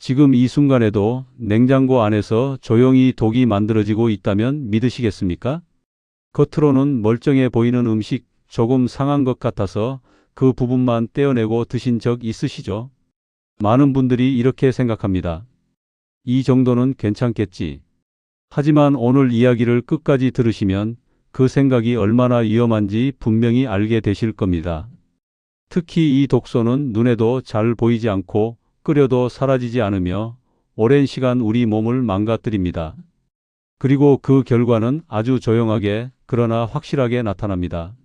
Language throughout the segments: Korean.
지금 이 순간에도 냉장고 안에서 조용히 독이 만들어지고 있다면 믿으시겠습니까? 겉으로는 멀쩡해 보이는 음식, 조금 상한 것 같아서 그 부분만 떼어내고 드신 적 있으시죠? 많은 분들이 이렇게 생각합니다. 이 정도는 괜찮겠지. 하지만 오늘 이야기를 끝까지 들으시면 그 생각이 얼마나 위험한지 분명히 알게 되실 겁니다. 특히 이 독소는 눈에도 잘 보이지 않고 끓여도 사라지지 않으며 오랜 시간 우리 몸을 망가뜨립니다. 그리고 그 결과는 아주 조용하게 그러나 확실하게 나타납니다.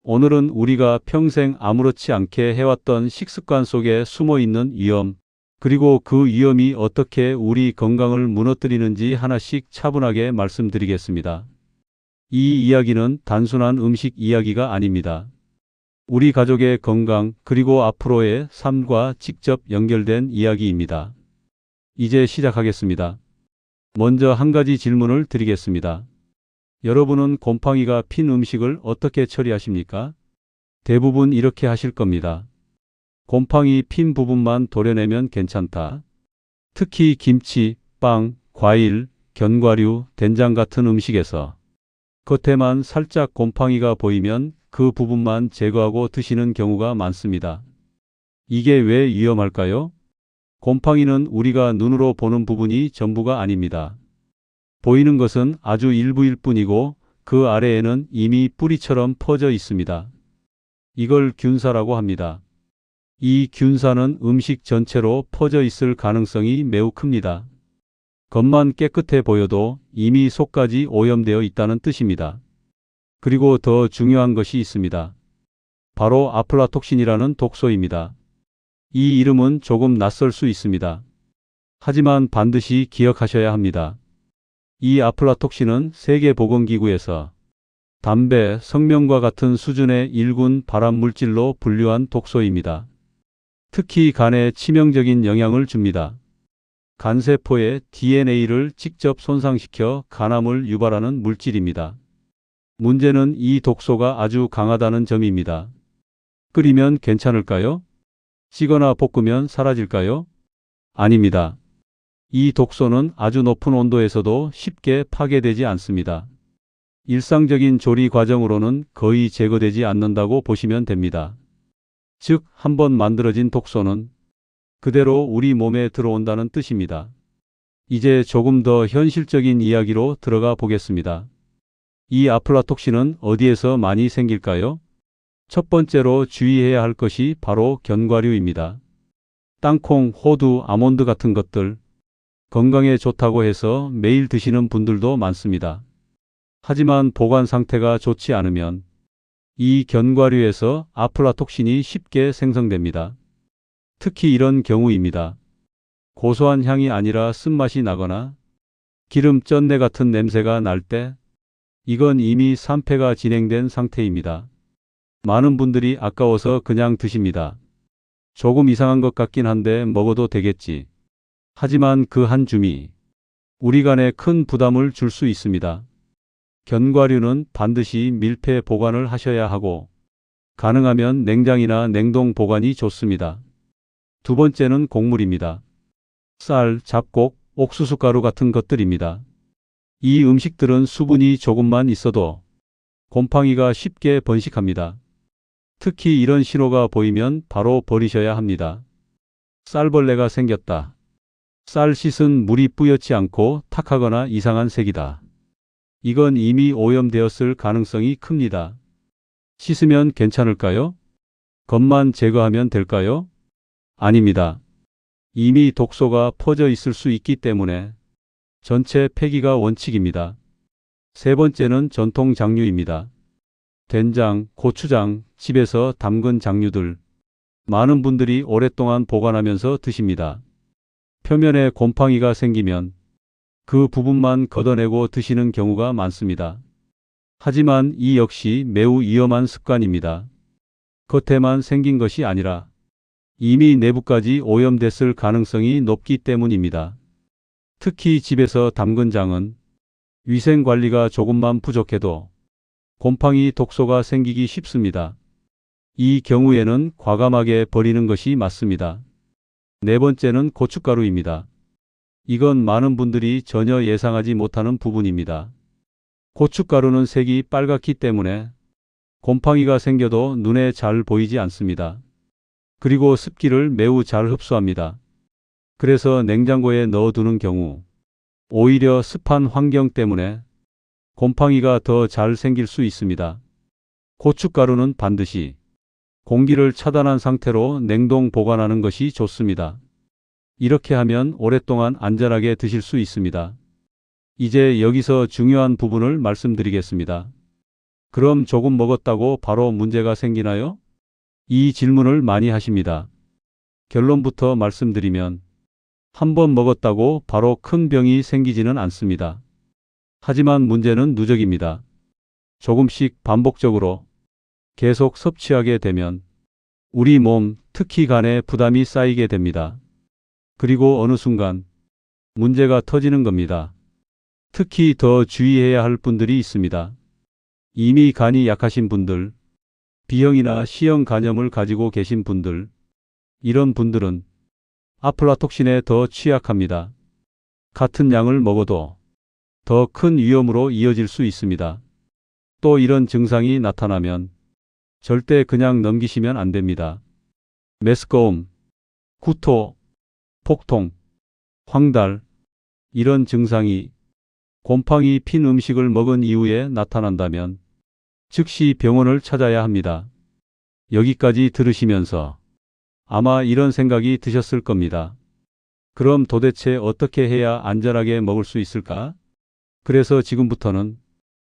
오늘은 우리가 평생 아무렇지 않게 해왔던 식습관 속에 숨어 있는 위험, 그리고 그 위험이 어떻게 우리 건강을 무너뜨리는지 하나씩 차분하게 말씀드리겠습니다. 이 이야기는 단순한 음식 이야기가 아닙니다. 우리 가족의 건강 그리고 앞으로의 삶과 직접 연결된 이야기입니다. 이제 시작하겠습니다. 먼저 한 가지 질문을 드리겠습니다. 여러분은 곰팡이가 핀 음식을 어떻게 처리하십니까? 대부분 이렇게 하실 겁니다. 곰팡이 핀 부분만 도려내면 괜찮다. 특히 김치, 빵, 과일, 견과류, 된장 같은 음식에서 겉에만 살짝 곰팡이가 보이면 그 부분만 제거하고 드시는 경우가 많습니다. 이게 왜 위험할까요? 곰팡이는 우리가 눈으로 보는 부분이 전부가 아닙니다. 보이는 것은 아주 일부일 뿐이고 그 아래에는 이미 뿌리처럼 퍼져 있습니다. 이걸 균사라고 합니다. 이 균사는 음식 전체로 퍼져 있을 가능성이 매우 큽니다. 겉만 깨끗해 보여도 이미 속까지 오염되어 있다는 뜻입니다. 그리고 더 중요한 것이 있습니다. 바로 아플라톡신이라는 독소입니다. 이 이름은 조금 낯설 수 있습니다. 하지만 반드시 기억하셔야 합니다. 이 아플라톡신은 세계보건기구에서 담배, 성명과 같은 수준의 일군 발암물질로 분류한 독소입니다. 특히 간에 치명적인 영향을 줍니다. 간세포의 DNA를 직접 손상시켜 간암을 유발하는 물질입니다. 문제는 이 독소가 아주 강하다는 점입니다. 끓이면 괜찮을까요? 찌거나 볶으면 사라질까요? 아닙니다. 이 독소는 아주 높은 온도에서도 쉽게 파괴되지 않습니다. 일상적인 조리 과정으로는 거의 제거되지 않는다고 보시면 됩니다. 즉, 한번 만들어진 독소는 그대로 우리 몸에 들어온다는 뜻입니다. 이제 조금 더 현실적인 이야기로 들어가 보겠습니다. 이 아플라톡신은 어디에서 많이 생길까요? 첫 번째로 주의해야 할 것이 바로 견과류입니다. 땅콩, 호두, 아몬드 같은 것들, 건강에 좋다고 해서 매일 드시는 분들도 많습니다. 하지만 보관 상태가 좋지 않으면 이 견과류에서 아플라톡신이 쉽게 생성됩니다. 특히 이런 경우입니다. 고소한 향이 아니라 쓴맛이 나거나 기름 쩐내 같은 냄새가 날 때 이건 이미 산패가 진행된 상태입니다. 많은 분들이 아까워서 그냥 드십니다. 조금 이상한 것 같긴 한데 먹어도 되겠지. 하지만 그 한 줌이 우리 간에 큰 부담을 줄 수 있습니다. 견과류는 반드시 밀폐 보관을 하셔야 하고 가능하면 냉장이나 냉동 보관이 좋습니다. 두 번째는 곡물입니다. 쌀, 잡곡, 옥수수가루 같은 것들입니다. 이 음식들은 수분이 조금만 있어도 곰팡이가 쉽게 번식합니다. 특히 이런 신호가 보이면 바로 버리셔야 합니다. 쌀벌레가 생겼다. 쌀 씻은 물이 뿌옇지 않고 탁하거나 이상한 색이다. 이건 이미 오염되었을 가능성이 큽니다. 씻으면 괜찮을까요? 겉만 제거하면 될까요? 아닙니다. 이미 독소가 퍼져 있을 수 있기 때문에 전체 폐기가 원칙입니다. 세 번째는 전통 장류입니다. 된장, 고추장, 집에서 담근 장류들. 많은 분들이 오랫동안 보관하면서 드십니다. 표면에 곰팡이가 생기면 그 부분만 걷어내고 드시는 경우가 많습니다. 하지만 이 역시 매우 위험한 습관입니다. 겉에만 생긴 것이 아니라 이미 내부까지 오염됐을 가능성이 높기 때문입니다. 특히 집에서 담근 장은 위생 관리가 조금만 부족해도 곰팡이 독소가 생기기 쉽습니다. 이 경우에는 과감하게 버리는 것이 맞습니다. 네 번째는 고춧가루입니다. 이건 많은 분들이 전혀 예상하지 못하는 부분입니다. 고춧가루는 색이 빨갛기 때문에 곰팡이가 생겨도 눈에 잘 보이지 않습니다. 그리고 습기를 매우 잘 흡수합니다. 그래서 냉장고에 넣어두는 경우 오히려 습한 환경 때문에 곰팡이가 더 잘 생길 수 있습니다. 고춧가루는 반드시 공기를 차단한 상태로 냉동 보관하는 것이 좋습니다. 이렇게 하면 오랫동안 안전하게 드실 수 있습니다. 이제 여기서 중요한 부분을 말씀드리겠습니다. 그럼 조금 먹었다고 바로 문제가 생기나요? 이 질문을 많이 하십니다. 결론부터 말씀드리면 한 번 먹었다고 바로 큰 병이 생기지는 않습니다. 하지만 문제는 누적입니다. 조금씩 반복적으로 계속 섭취하게 되면 우리 몸, 특히 간에 부담이 쌓이게 됩니다. 그리고 어느 순간 문제가 터지는 겁니다. 특히 더 주의해야 할 분들이 있습니다. 이미 간이 약하신 분들, B형이나 C형 간염을 가지고 계신 분들, 이런 분들은 아플라톡신에 더 취약합니다. 같은 양을 먹어도 더 큰 위험으로 이어질 수 있습니다. 또 이런 증상이 나타나면 절대 그냥 넘기시면 안 됩니다. 메스꺼움, 구토, 복통, 황달, 이런 증상이 곰팡이 핀 음식을 먹은 이후에 나타난다면 즉시 병원을 찾아야 합니다. 여기까지 들으시면서 아마 이런 생각이 드셨을 겁니다. 그럼 도대체 어떻게 해야 안전하게 먹을 수 있을까? 그래서 지금부터는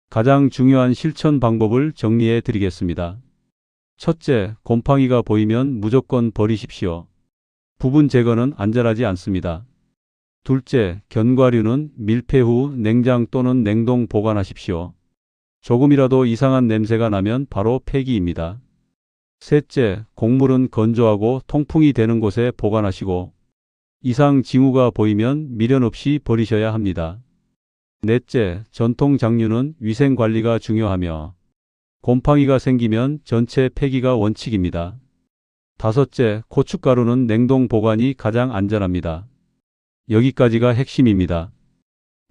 가장 중요한 실천 방법을 정리해 드리겠습니다. 첫째, 곰팡이가 보이면 무조건 버리십시오. 부분 제거는 안전하지 않습니다. 둘째, 견과류는 밀폐 후 냉장 또는 냉동 보관하십시오. 조금이라도 이상한 냄새가 나면 바로 폐기입니다. 셋째, 곡물은 건조하고 통풍이 되는 곳에 보관하시고 이상 징후가 보이면 미련 없이 버리셔야 합니다. 넷째, 전통 장류는 위생 관리가 중요하며 곰팡이가 생기면 전체 폐기가 원칙입니다. 다섯째, 고춧가루는 냉동 보관이 가장 안전합니다. 여기까지가 핵심입니다.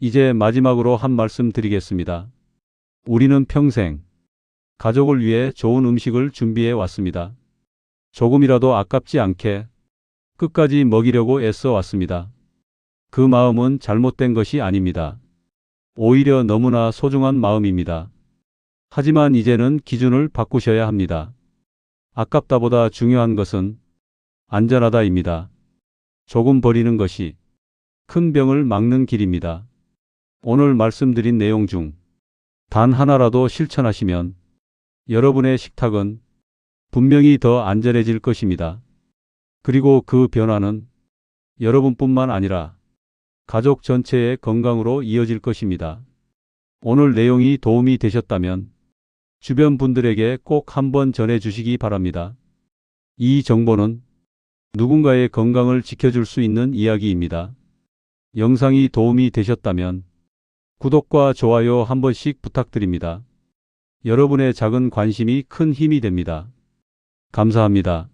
이제 마지막으로 한 말씀 드리겠습니다. 우리는 평생 가족을 위해 좋은 음식을 준비해 왔습니다. 조금이라도 아깝지 않게 끝까지 먹이려고 애써 왔습니다. 그 마음은 잘못된 것이 아닙니다. 오히려 너무나 소중한 마음입니다. 하지만 이제는 기준을 바꾸셔야 합니다. 아깝다보다 중요한 것은 안전하다입니다. 조금 버리는 것이 큰 병을 막는 길입니다. 오늘 말씀드린 내용 중 단 하나라도 실천하시면 여러분의 식탁은 분명히 더 안전해질 것입니다. 그리고 그 변화는 여러분뿐만 아니라 가족 전체의 건강으로 이어질 것입니다. 오늘 내용이 도움이 되셨다면 주변 분들에게 꼭 한번 전해주시기 바랍니다. 이 정보는 누군가의 건강을 지켜줄 수 있는 이야기입니다. 영상이 도움이 되셨다면 구독과 좋아요 한 번씩 부탁드립니다. 여러분의 작은 관심이 큰 힘이 됩니다. 감사합니다.